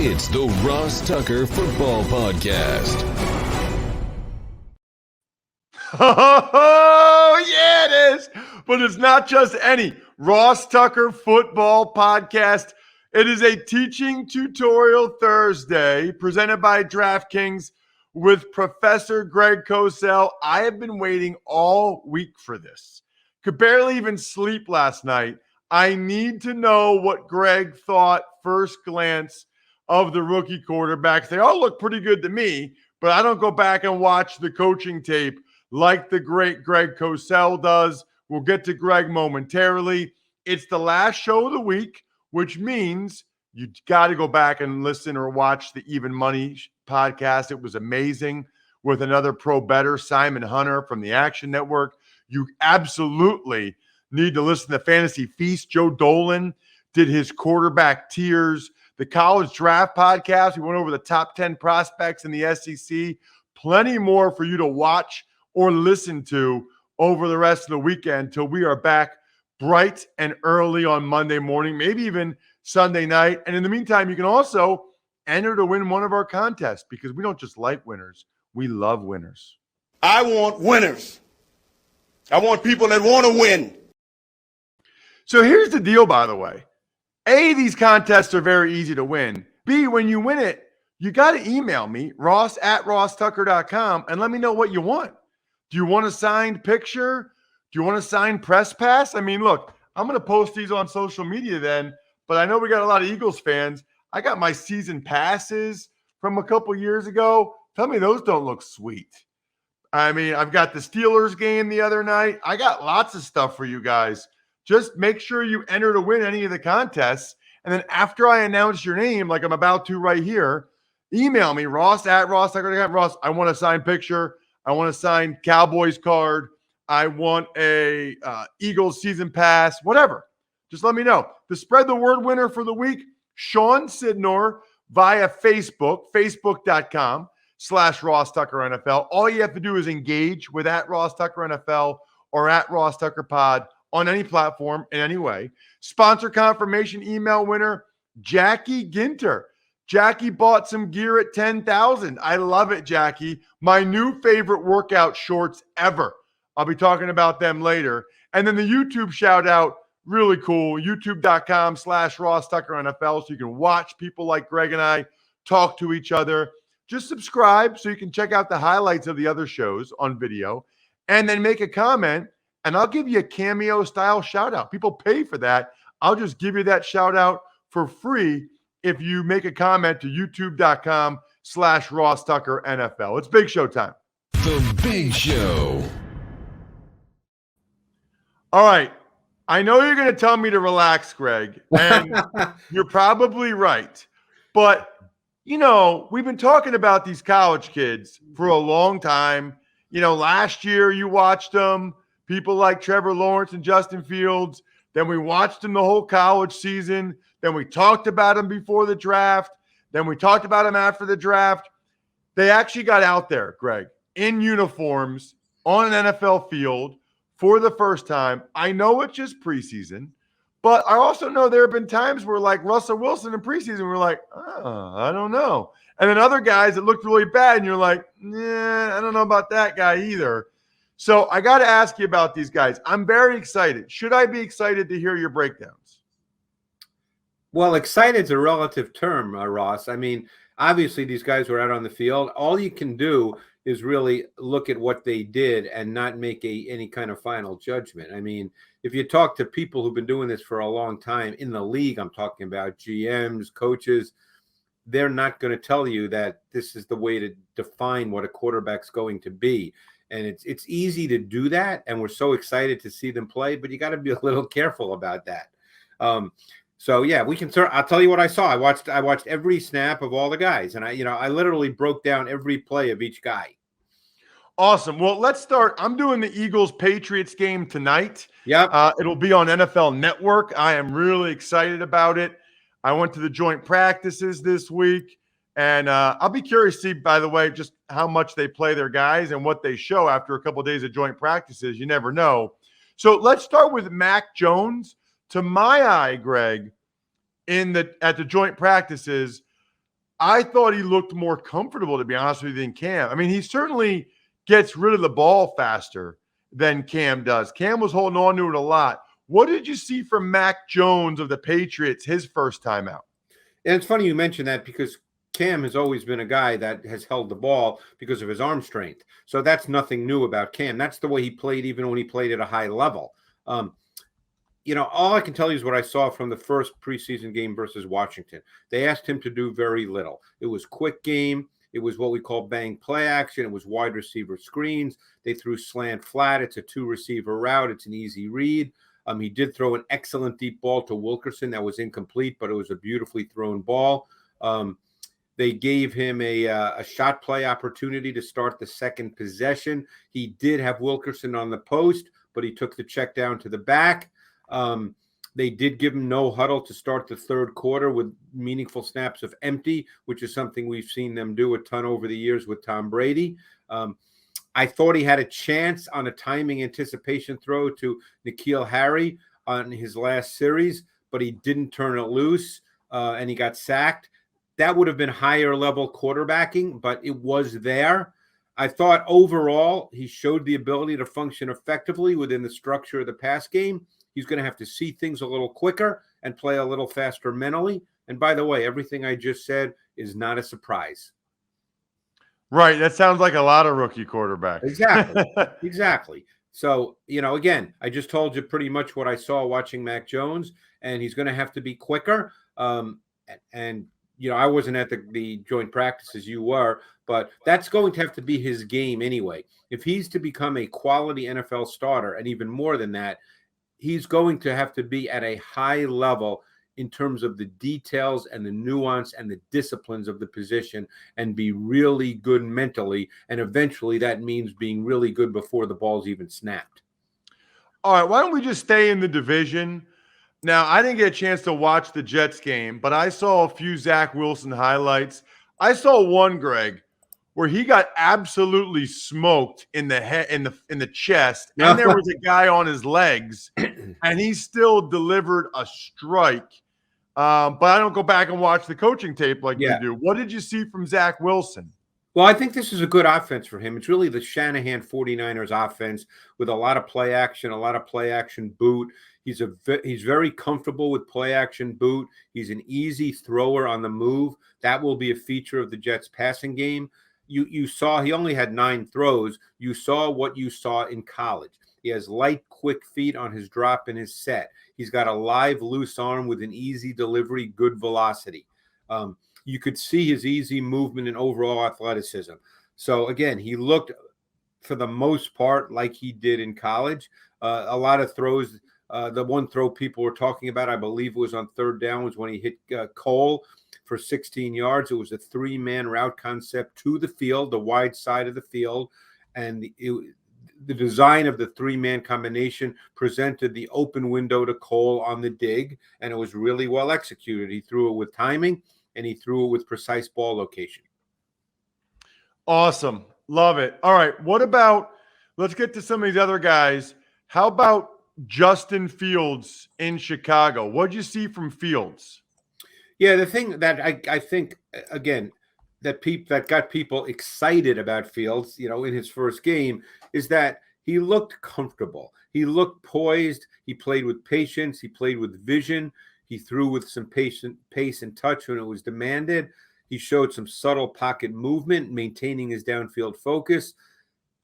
It's the Ross Tucker Football Podcast. Oh, yeah, it is. But it's not just any Ross Tucker Football Podcast. It is a teaching tutorial Thursday presented by DraftKings with Professor Greg Cosell. I have been waiting all week for this. Could barely even sleep last night. I need to know what Greg thought first glance of the rookie quarterbacks. They all look pretty good to me, but I don't go back and watch the coaching tape like the great Greg Cosell does. We'll get to Greg momentarily. It's the last show of the week, which means you got to go back and listen or watch the Even Money podcast. It was amazing with another pro bettor, Simon Hunter from the Action Network. You absolutely need to listen to Fantasy Feast. Joe Dolan did his quarterback tiers. The College Draft podcast, we went over the top 10 prospects in the SEC. Plenty more for you to watch or listen to over the rest of the weekend till we are back bright and early on Monday morning, maybe even Sunday night. And in the meantime, you can also enter to win one of our contests because we don't just like winners, we love winners. I want winners. I want people that want to win. So here's the deal, by the way. A, these contests are very easy to win. B, when you win it, you got to email me, ross@rosstucker.com, and let me know what you want. Do you want a signed picture? Do you want a signed press pass? I mean, look, I'm going to post these on social media then, but I know we got a lot of Eagles fans. I got my season passes from a couple years ago. Tell me those don't look sweet. I mean, I've got the Steelers game the other night. I got lots of stuff for you guys. Just make sure you enter to win any of the contests. And then after I announce your name, like I'm about to right here, email me, ross@rosstucker.com. Ross, I want a signed picture. I want a signed Cowboys card. I want a Eagles season pass, whatever. Just let me know. The spread the word winner for the week, Sean Sidnor via Facebook, facebook.com/RossTuckerNFL. All you have to do is engage with @RossTuckerNFL or @RossTuckerPod on any platform in any way. Sponsor confirmation email winner, Jackie Ginter. Jackie bought some gear at 10,000. I love it, Jackie. My new favorite workout shorts ever. I'll be talking about them later. And then the YouTube shout out, really cool, youtube.com/RossTuckerNFL, so you can watch people like Greg and I talk to each other. Just subscribe so you can check out the highlights of the other shows on video and then make a comment. And I'll give you a cameo-style shout-out. People pay for that. I'll just give you that shout-out for free if you make a comment to youtube.com/RossTuckerNFL. It's Big Show time. The Big Show. All right. I know you're going to tell me to relax, Greg, and you're probably right. But, you know, we've been talking about these college kids for a long time. You know, last year you watched them. People like Trevor Lawrence and Justin Fields. Then we watched them the whole college season. Then we talked about them before the draft. Then we talked about them after the draft. They actually got out there, Greg, in uniforms on an NFL field for the first time. I know it's just preseason, but I also know there have been times where, like Russell Wilson in preseason, we're like, I don't know. And then other guys that looked really bad, and you're like, I don't know about that guy either. So I got to ask you about these guys. I'm very excited. Should I be excited to hear your breakdowns? Well, excited is a relative term, Ross. I mean, obviously these guys were out on the field. All you can do is really look at what they did and not make any kind of final judgment. I mean, if you talk to people who've been doing this for a long time in the league, I'm talking about GMs, coaches, they're not going to tell you that this is the way to define what a quarterback's going to be. And it's easy to do that, and we're so excited to see them play, but you got to be a little careful about that. So yeah, we can. I'll tell you what I saw. I watched every snap of all the guys, and I literally broke down every play of each guy. Awesome. Well, let's start. I'm doing the Eagles-Patriots game tonight. Yep. It'll be on NFL Network. I am really excited about it. I went to the joint practices this week. And I'll be curious to see, by the way, just how much they play their guys and what they show after a couple of days of joint practices. You never know. So let's start with Mac Jones. To my eye, Greg, at the joint practices, I thought he looked more comfortable, to be honest with you, than Cam. I mean, he certainly gets rid of the ball faster than Cam does. Cam was holding on to it a lot. What did you see from Mac Jones of the Patriots his first time out? And it's funny you mention that because Cam has always been a guy that has held the ball because of his arm strength. So that's nothing new about Cam. That's the way he played even when he played at a high level. All I can tell you is what I saw from the first preseason game versus Washington. They asked him to do very little. It was quick game. It was what we call bang play action. It was wide receiver screens. They threw slant flat. It's a 2-receiver route. It's an easy read. He did throw an excellent deep ball to Wilkerson that was incomplete, but it was a beautifully thrown ball. They gave him a shot play opportunity to start the second possession. He did have Wilkerson on the post, but he took the check down to the back. They did give him no huddle to start the third quarter with meaningful snaps of empty, which is something we've seen them do a ton over the years with Tom Brady. I thought he had a chance on a timing anticipation throw to N'Keal Harry on his last series, but he didn't turn it loose, and he got sacked. That would have been higher level quarterbacking, but it was there. I thought overall he showed the ability to function effectively within the structure of the pass game. He's going to have to see things a little quicker and play a little faster mentally. And by the way, everything I just said is not a surprise. Right. That sounds like a lot of rookie quarterbacks. Exactly. Exactly. So, again, I just told you pretty much what I saw watching Mac Jones, and he's going to have to be quicker. I wasn't at the joint practice as you were, but that's going to have to be his game anyway. If he's to become a quality NFL starter, and even more than that, he's going to have to be at a high level in terms of the details and the nuance and the disciplines of the position and be really good mentally. And eventually that means being really good before the ball's even snapped. All right. Why don't we just stay in the division? Now, I didn't get a chance to watch the Jets game, but I saw a few Zach Wilson highlights. I saw one, Greg, where he got absolutely smoked in the head, in the chest, and there was a guy on his legs, and he still delivered a strike. But I don't go back and watch the coaching tape like you do. What did you see from Zach Wilson? Well, I think this is a good offense for him. It's really the Shanahan 49ers offense with a lot of play action boot. He's very comfortable with play action boot. He's an easy thrower on the move. That will be a feature of the Jets passing game. You saw he only had 9 throws. You saw what you saw in college. He has light, quick feet on his drop and his set. He's got a live, loose arm with an easy delivery, good velocity. You could see his easy movement and overall athleticism. So, again, he looked, for the most part, like he did in college. A lot of throws. The one throw people were talking about, I believe it was on third down, was when he hit Cole for 16 yards. It was a 3-man route concept to the field, the wide side of the field. And the design of the 3-man combination presented the open window to Cole on the dig, and it was really well executed. He threw it with timing, and he threw it with precise ball location. Awesome. Love it. All right. Let's get to some of these other guys. How about Justin Fields in Chicago? What did you see from Fields? Yeah, the thing that I think, again, that got people excited about Fields, in his first game, is that he looked comfortable. He looked poised. He played with patience. He played with vision. He threw with some pace and touch when it was demanded. He showed some subtle pocket movement, maintaining his downfield focus.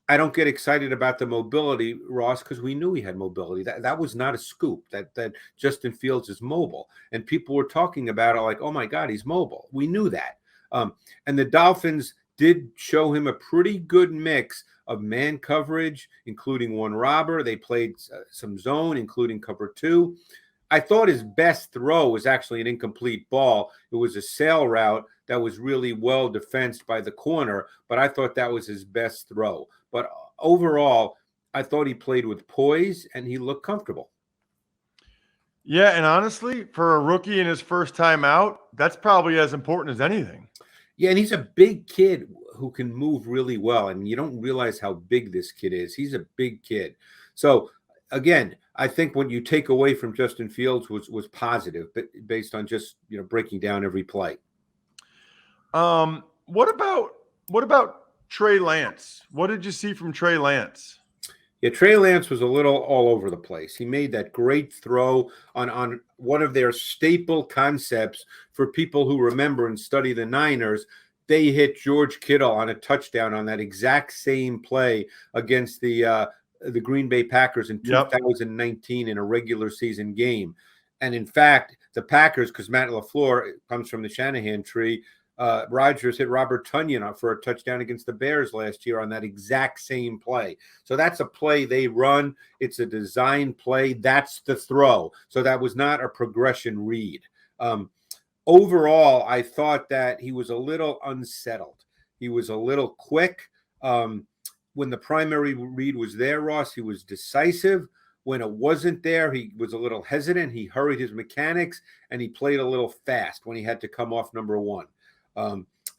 I don't get excited about the mobility, Ross, because we knew he had mobility. That was not a scoop, that Justin Fields is mobile. And people were talking about it like, oh, my God, he's mobile. We knew that. And the Dolphins did show him a pretty good mix of man coverage, including one robber. They played some zone, including cover 2. I thought his best throw was actually an incomplete ball. It was a sail route that was really well defensed by the corner, but I thought that was his best throw. But overall, I thought he played with poise and he looked comfortable. Yeah, and honestly, for a rookie in his first time out, that's probably as important as anything. Yeah, and he's a big kid who can move really well, and you don't realize how big this kid is. He's a big kid. So, again, I think what you take away from Justin Fields was positive, but based on just breaking down every play. What about Trey Lance? What did you see from Trey Lance? Yeah, Trey Lance was a little all over the place. He made that great throw on one of their staple concepts for people who remember and study the Niners. They hit George Kittle on a touchdown on that exact same play against the Green Bay Packers in 2019 in a regular season game. And in fact, the Packers, because Matt LaFleur comes from the Shanahan tree, Rodgers hit Robert Tonyan for a touchdown against the Bears last year on that exact same play. So that's a play they run. It's a design play. That's the throw. So that was not a progression read. Overall, I thought that he was a little unsettled. He was a little quick. When the primary read was there, Ross, he was decisive. When it wasn't there, he was a little hesitant. He hurried his mechanics, and he played a little fast when he had to come off number one.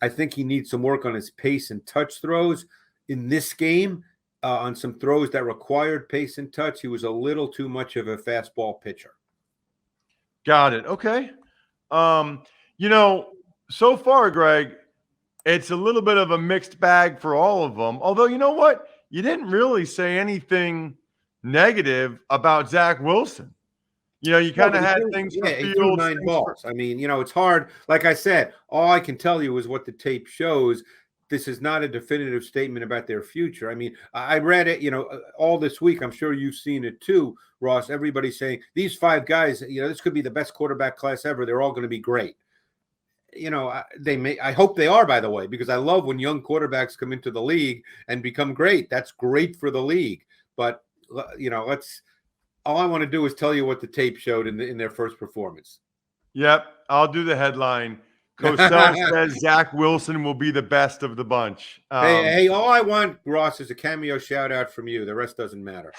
I think he needs some work on his pace and touch throws. In this game, on some throws that required pace and touch, he was a little too much of a fastball pitcher. Got it. Okay. So far, Greg, it's a little bit of a mixed bag for all of them. Although, you know what? You didn't really say anything negative about Zach Wilson. You kind of had things for he threw 9 balls. I mean, it's hard. Like I said, all I can tell you is what the tape shows. This is not a definitive statement about their future. I mean, I read it, all this week. I'm sure you've seen it too, Ross. Everybody's saying these 5 guys, this could be the best quarterback class ever. They're all going to be great. I hope they are, by the way, because I love when young quarterbacks come into the league and become great. That's great for the league. But, all I want to do is tell you what the tape showed in their first performance. Yep. I'll do the headline. Cosell says Zach Wilson will be the best of the bunch. Hey, all I want, Ross, is a cameo shout out from you. The rest doesn't matter.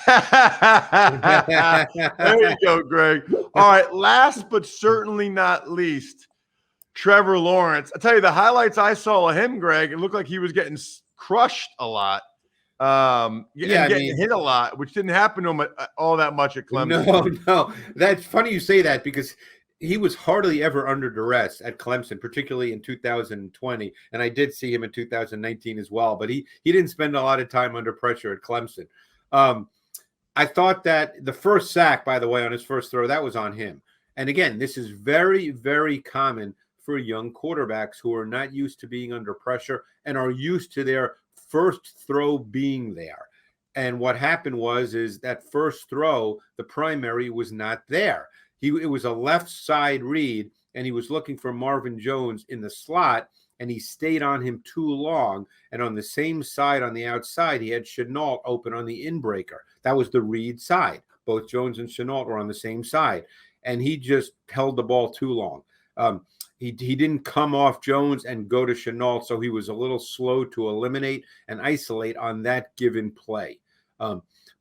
There you go, Greg. All right. Last but certainly not least, Trevor Lawrence. I tell you, the highlights I saw of him, Greg, it looked like he was getting crushed a lot. Getting hit a lot, which didn't happen to him all that much at Clemson. No. That's funny you say that because he was hardly ever under duress at Clemson, particularly in 2020. And I did see him in 2019 as well, but he didn't spend a lot of time under pressure at Clemson. I thought that the first sack, by the way, on his first throw, that was on him. And again, this is very, very common for young quarterbacks who are not used to being under pressure and are used to their first throw being there. And what happened is that first throw, the primary was not there. It was a left side read, and he was looking for Marvin Jones in the slot, and he stayed on him too long. And on the same side, on the outside, he had Shenault open on the inbreaker. That was the read side. Both Jones and Shenault were on the same side, and he just held the ball too long. He didn't come off Jones and go to Shenault, so he was a little slow to eliminate and isolate on that given play.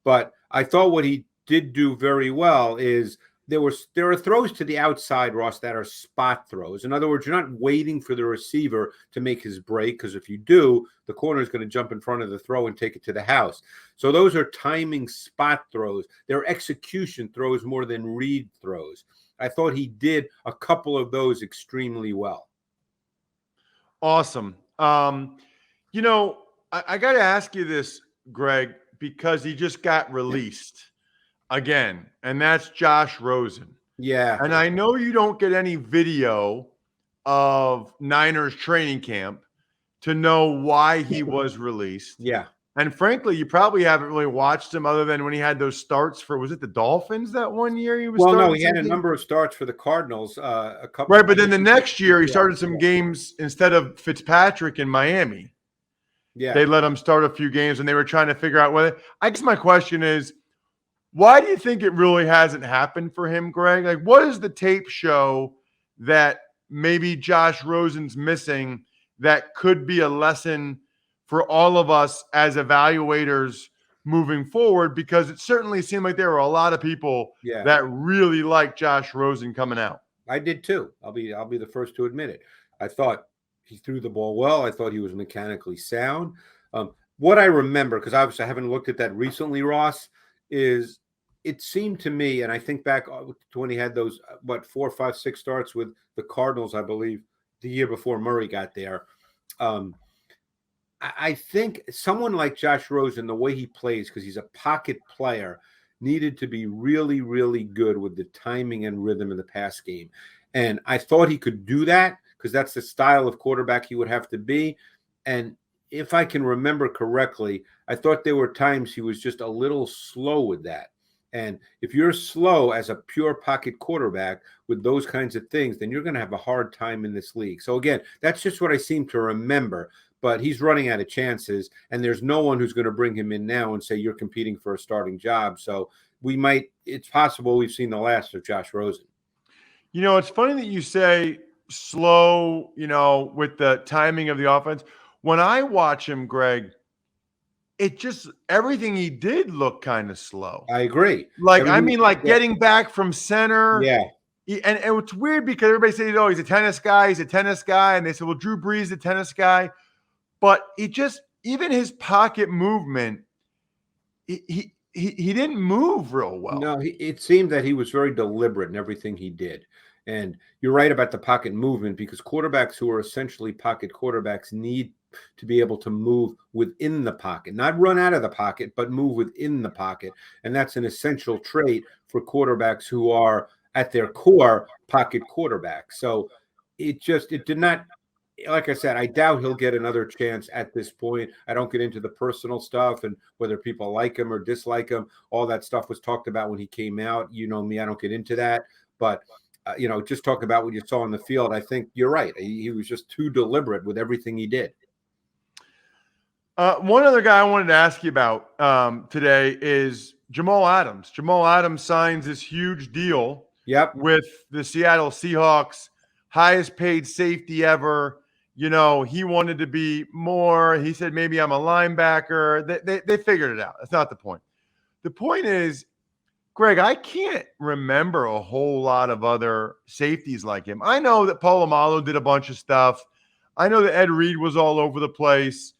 But I thought what he did do very well is there are throws to the outside, Ross, that are spot throws. In other words, you're not waiting for the receiver to make his break, because if you do, the corner is going to jump in front of the throw and take it to the house. So those are timing spot throws. They're execution throws more than read throws. I thought he did a couple of those extremely well. Awesome. I got to ask you this, Greg, because he just got released again, and that's Josh Rosen. Yeah. And I know you don't get any video of Niners training camp to know why he was released. Yeah. And frankly, you probably haven't really watched him other than when he had those starts for, was it the Dolphins that one year he was? Well, no, he had a number of starts for the Cardinals. A couple. Right, but then the next year he started some games instead of Fitzpatrick in Miami. Yeah, they let him start a few games, and they were trying to figure out whether. I guess my question is, why do you think it really hasn't happened for him, Greg? Like, what does the tape show that maybe Josh Rosen's missing that could be a lesson for all of us as evaluators moving forward? Because it certainly seemed like there were a lot of people that really liked Josh Rosen coming out. I did too. I'll be the first to admit it. I thought he threw the ball well. I thought he was mechanically sound. What I remember, because obviously I haven't looked at that recently, Ross, is it seemed to me, and I think back to when he had those 4, 5, 6 starts with the Cardinals, I believe, the year before Murray got there. I think someone like Josh Rosen, the way he plays, because he's a pocket player, needed to be really, really good with the timing and rhythm of the pass game. And I thought he could do that because that's the style of quarterback he would have to be. And if I can remember correctly, I thought there were times he was just a little slow with that. And if you're slow as a pure pocket quarterback with those kinds of things, then you're going to have a hard time in this league. So again, that's just what I seem to remember. But he's running out of chances, and there's no one who's going to bring him in now and say you're competing for a starting job. So it's possible we've seen the last of Josh Rosen. You know, it's funny that you say slow, with the timing of the offense. When I watch him, Greg, everything he did looked kind of slow. I agree. Getting back from center. Yeah. And it's weird because everybody says, he's a tennis guy. And they said, well, Drew Brees is a tennis guy. But even his pocket movement, he didn't move real well. No, it seemed that he was very deliberate in everything he did. And you're right about the pocket movement, because quarterbacks who are essentially pocket quarterbacks need to be able to move within the pocket, not run out of the pocket, but move within the pocket. And that's an essential trait for quarterbacks who are at their core pocket quarterbacks. So it did not. Like I said, I doubt he'll get another chance at this point. I don't get into the personal stuff and whether people like him or dislike him. All that stuff was talked about when he came out. You know me, I don't get into that. But, just talk about what you saw on the field. I think you're right. He was just too deliberate with everything he did. One other guy I wanted to ask you about today is Jamal Adams. Jamal Adams signs this huge deal with the Seattle Seahawks, highest paid safety ever. He wanted to be more. He said, maybe I'm a linebacker. They figured it out. That's not the point. The point is, Greg, I can't remember a whole lot of other safeties like him. I know that Polamalu did a bunch of stuff. I know that Ed Reed was all over the place.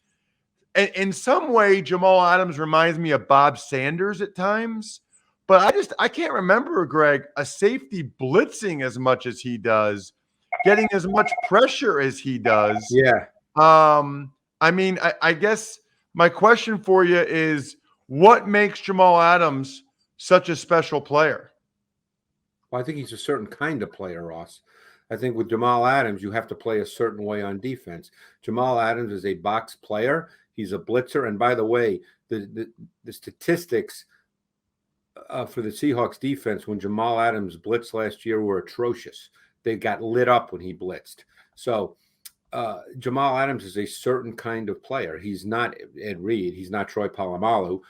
And in some way, Jamal Adams reminds me of Bob Sanders at times. But I can't remember, Greg, a safety blitzing as much as he does, getting as much pressure as he does. Yeah. I guess my question for you is, what makes Jamal Adams such a special player? Well, I think he's a certain kind of player, Ross. I think with Jamal Adams, you have to play a certain way on defense. Jamal Adams is a box player. He's a blitzer. And by the way, the statistics for the Seahawks defense when Jamal Adams blitzed last year were atrocious. They got lit up when he blitzed. So Jamal Adams is a certain kind of player. He's not Ed Reed. He's not Troy Polamalu.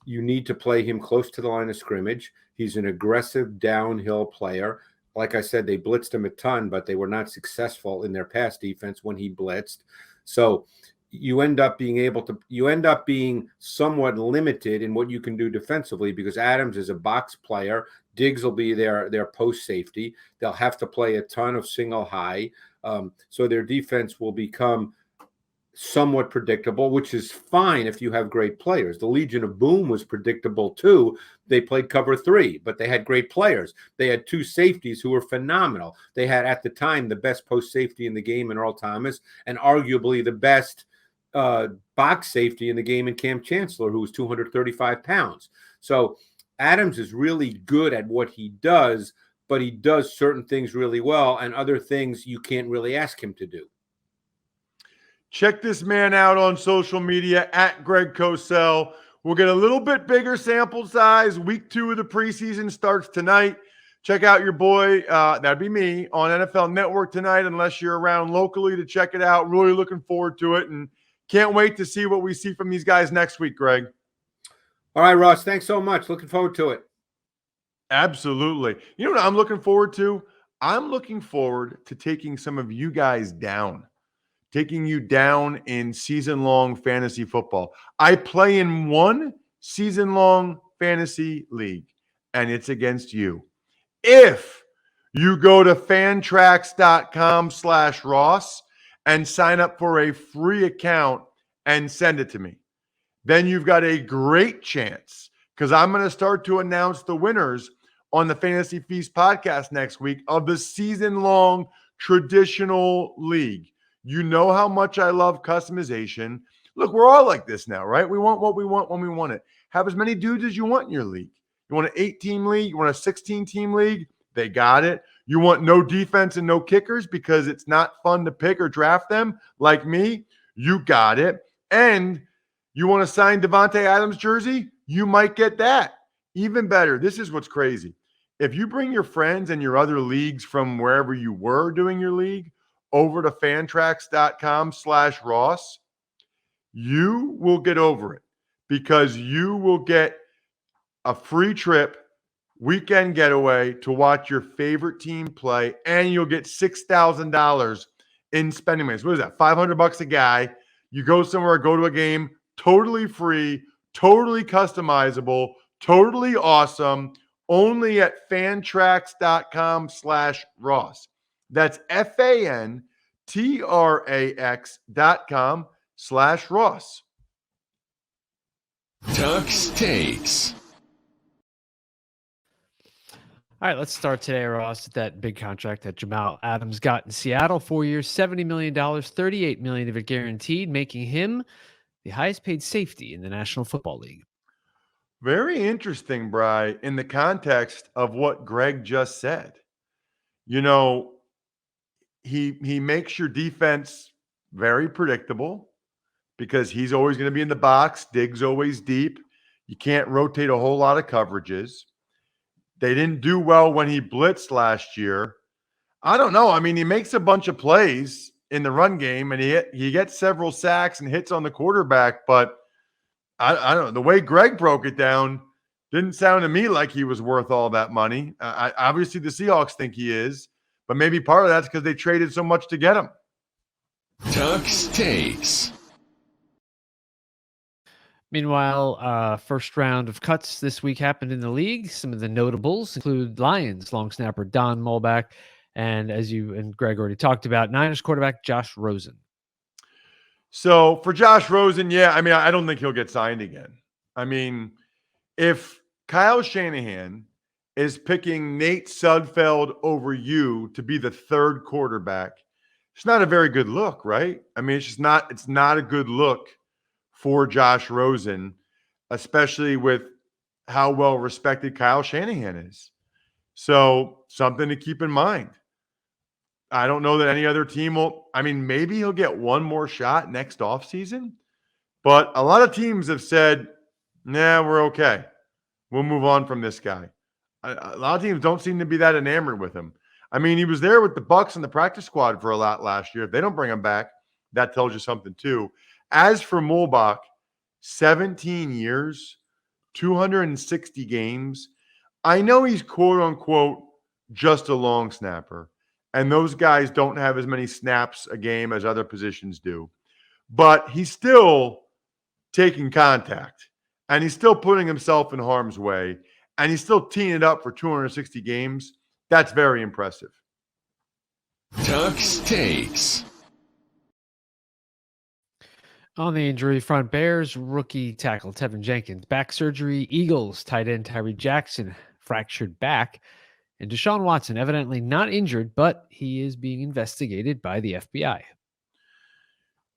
You need to play him close to the line of scrimmage. He's an aggressive downhill player. Like I said, they blitzed him a ton, but they were not successful in their pass defense when he blitzed. So you end up being somewhat limited in what you can do defensively because Adams is a box player. Diggs will be their post safety. They'll have to play a ton of single high. So their defense will become somewhat predictable, which is fine if you have great players. The Legion of Boom was predictable too. They played cover 3, but they had great players. They had 2 safeties who were phenomenal. They had at the time the best post safety in the game in Earl Thomas and arguably the best box safety in the game in Cam Chancellor, who was 235 pounds. So Adams is really good at what he does, but he does certain things really well and other things you can't really ask him to do. Check this man out on social media at Greg Cosell. We'll get a little bit bigger sample size. Week 2 of the preseason starts tonight. Check out your boy, that'd be me, on NFL Network tonight, unless you're around locally to check it out. Really looking forward to it and can't wait to see what we see from these guys next week, Greg. All right, Ross, thanks so much. Looking forward to it. Absolutely. You know what I'm looking forward to? I'm looking forward to taking some of you guys down. Taking you down in season-long fantasy football. I play in one season-long fantasy league, and it's against you. If you go to fantrax.com/Ross and sign up for a free account and send it to me, then you've got a great chance, because I'm going to start to announce the winners on the Fantasy Feast podcast next week of the season-long traditional league. You know how much I love customization. Look, we're all like this now, right? We want what we want when we want it. Have as many dudes as you want in your league. You want an 8-team league? You want a 16-team league? They got it. You want no defense and no kickers because it's not fun to pick or draft them like me? You got it. And you want to sign Devontae Adams jersey? You might get that. Even better. This is what's crazy. If you bring your friends and your other leagues from wherever you were doing your league over to fantrax.com/Ross, you will get over it because you will get a free trip, weekend getaway to watch your favorite team play, and you'll get $6,000 in spending money. So what is that? $500 a guy. You go somewhere, go to a game, totally free, totally customizable, totally awesome. Only at fantrax.com/Ross. That's fantrax.com/Ross. Tuck's Takes. All right, let's start today, Ross, with that big contract that Jamal Adams got in Seattle. 4 years, $70 million, $38 million of it guaranteed, making him the highest paid safety in the National Football League. Very interesting, Bri, in the context of what Greg just said. You know, he makes your defense very predictable because he's always going to be in the box. Diggs always deep. You can't rotate a whole lot of coverages. They didn't do well when he blitzed last year. I don't know. I mean, he makes a bunch of plays in the run game, and he gets several sacks and hits on the quarterback, but I don't know. The way Greg broke it down didn't sound to me like he was worth all that money. Obviously, the Seahawks think he is, but maybe part of that's because they traded so much to get him. Tuck's Takes. Meanwhile, first round of cuts this week happened in the league. Some of the notables include Lions long snapper Don Mulback, and as you and Greg already talked about, Niners quarterback Josh Rosen. So for Josh Rosen, yeah, I mean, I don't think he'll get signed again. I mean, if Kyle Shanahan is picking Nate Sudfeld over you to be the third quarterback, it's not a very good look, right? I mean, it's not a good look for Josh Rosen, especially with how well respected Kyle Shanahan is. So something to keep in mind. I don't know that any other team will. I mean, maybe he'll get one more shot next offseason, but a lot of teams have said, nah, we're okay. We'll move on from this guy. A lot of teams don't seem to be that enamored with him. I mean, he was there with the Bucs and the practice squad for a lot last year. If they don't bring him back, that tells you something too. As for Mulbach, 17 years, 260 games. I know he's quote unquote just a long snapper. And those guys don't have as many snaps a game as other positions do. But he's still taking contact. And he's still putting himself in harm's way. And he's still teeing it up for 260 games. That's very impressive. Tuck's Takes. On the injury front, Bears rookie tackle Tevin Jenkins, back surgery. Eagles tight end Tyree Jackson, fractured back. And Deshaun Watson, evidently not injured, but he is being investigated by the FBI.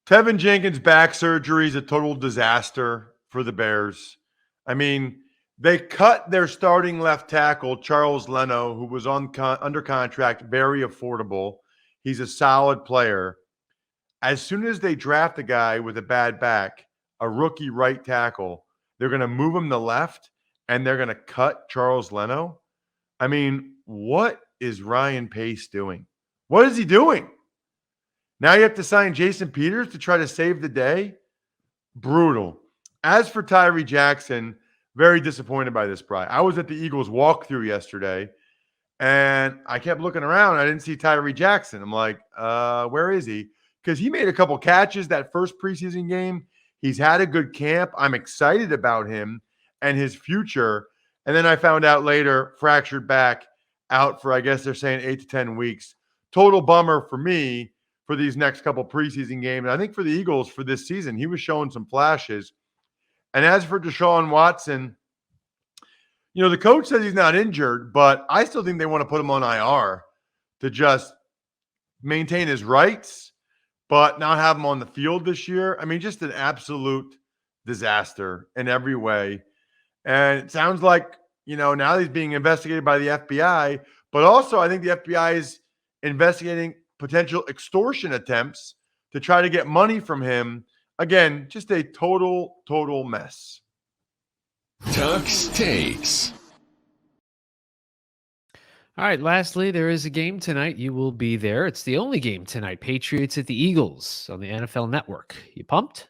Tevin Jenkins' back surgery is a total disaster for the Bears. I mean, they cut their starting left tackle, Charles Leno, who was under contract, very affordable. He's a solid player. As soon as they draft a guy with a bad back, a rookie right tackle, they're going to move him to left, and they're going to cut Charles Leno. I mean, what is Ryan Pace doing? What is he doing? Now you have to sign Jason Peters to try to save the day? Brutal. As for Tyree Jackson, very disappointed by this, Bri. I was at the Eagles walkthrough yesterday, and I kept looking around. I didn't see Tyree Jackson. I'm like, where is he? Because he made a couple catches that first preseason game. He's had a good camp. I'm excited about him and his future. And then I found out later, fractured back, out for, I guess they're saying 8 to 10 weeks. Total bummer for me for these next couple preseason games. And I think for the Eagles for this season, he was showing some flashes. And as for Deshaun Watson, you know, the coach says he's not injured, but I still think they want to put him on IR to just maintain his rights, but not have him on the field this year. I mean, just an absolute disaster in every way. And it sounds like, now he's being investigated by the FBI, but also I think the FBI is investigating potential extortion attempts to try to get money from him. Again, just a total mess. Tuck's Takes. All right, lastly, there is a game tonight. You will be there. It's the only game tonight. Patriots at the Eagles on the NFL Network. You pumped?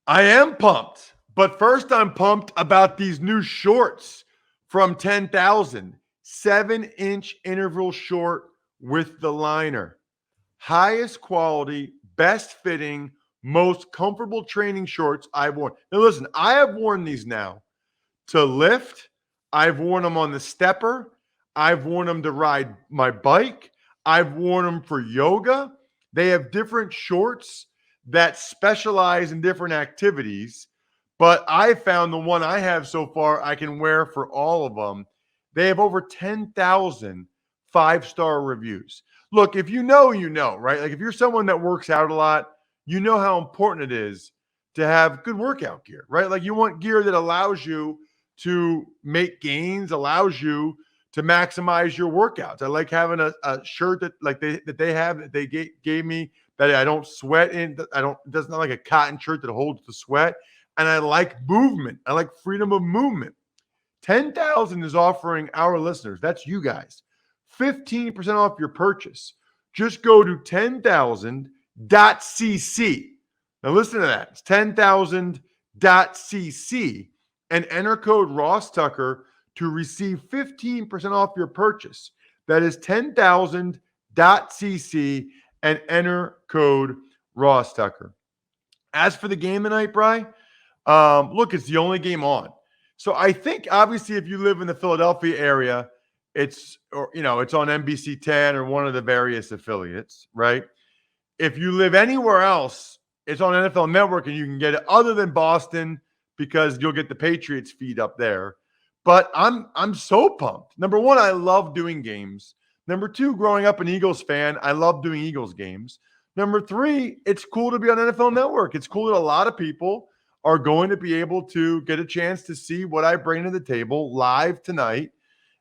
I am pumped. But first, I'm pumped about these new shorts from 10,000. 7-inch interval short with the liner. Highest quality, best fitting, most comfortable training shorts I've worn. Now, listen, I have worn these now to lift. I've worn them on the stepper. I've worn them to ride my bike. I've worn them for yoga. They have different shorts that specialize in different activities, but I found the one I have so far I can wear for all of them. They have over 10,000 5-star reviews. Look, if you know, right? Like if you're someone that works out a lot, you know how important it is to have good workout gear, right? Like you want gear that allows you to make gains, allows you to maximize your workouts. I like having a shirt that they gave me that I don't sweat in. It's not like a cotton shirt that holds the sweat. And I like movement. I like freedom of movement. 10,000 is offering our listeners, that's you guys, 15% off your purchase. Just go to 10,000.cc. Now listen to that. It's 10,000.cc and enter code Ross Tucker to receive 15% off your purchase. That is 10,000.cc and enter code Ross Tucker. As for the game tonight, Bri, look, it's the only game on. So I think obviously if you live in the Philadelphia area, it's on NBC 10 or one of the various affiliates, right? If you live anywhere else, it's on NFL Network and you can get it other than Boston because you'll get the Patriots feed up there. But I'm so pumped. Number one, I love doing games. Number two, growing up an Eagles fan, I love doing Eagles games. Number three, it's cool to be on NFL Network. It's cool that a lot of people are going to be able to get a chance to see what I bring to the table live tonight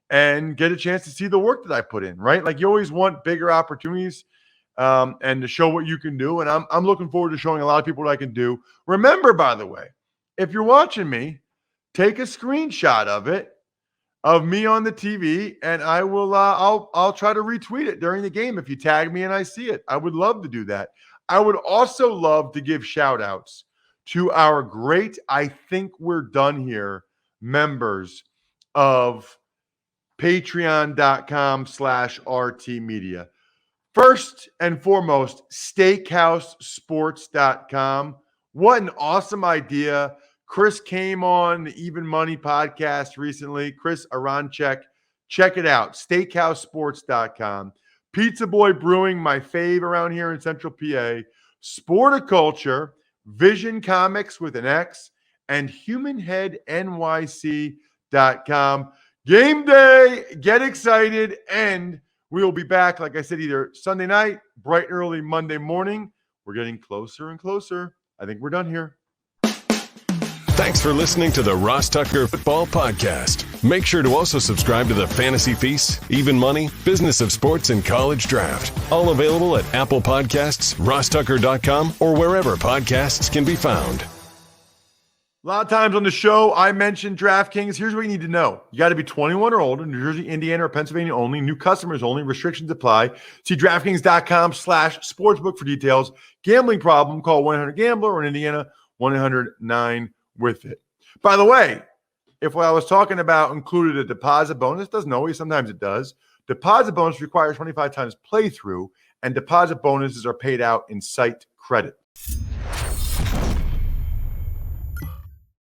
and get a chance to see the work that I put in, right? Like you always want bigger opportunities and to show what you can do. And I'm looking forward to showing a lot of people what I can do. Remember, by the way, if you're watching me, take a screenshot of me on the TV, and I will. I'll try to retweet it during the game if you tag me and I see it. I would love to do that. I would also love to give shout outs to our great I Think We're Done Here members of patreon.com/RT Media. First and foremost, steakhousesports.com. What an awesome idea. Chris came on the Even Money podcast recently. Chris Aronchek. Check it out. Steakhousesports.com. Pizza Boy Brewing, my fave around here in Central PA. Sporticulture, Vision Comics with an X, and HumanHeadNYC.com. Game day. Get excited. And we will be back, like I said, either Sunday night, bright and early Monday morning. We're getting closer and closer. I think we're done here. Thanks for listening to the Ross Tucker Football Podcast. Make sure to also subscribe to the Fantasy Feast, Even Money, Business of Sports, and College Draft. All available at Apple Podcasts, RossTucker.com, or wherever podcasts can be found. A lot of times on the show, I mentioned DraftKings. Here's what you need to know. You got to be 21 or older, New Jersey, Indiana, or Pennsylvania only. New customers only. Restrictions apply. See DraftKings.com/sportsbook for details. Gambling problem, call 1-800-GAMBLER, or in Indiana, 1-800-9-WITH-IT. By the way, if what I was talking about included a deposit bonus, doesn't always, sometimes it does. Deposit bonus requires 25 times playthrough, and deposit bonuses are paid out in site credit.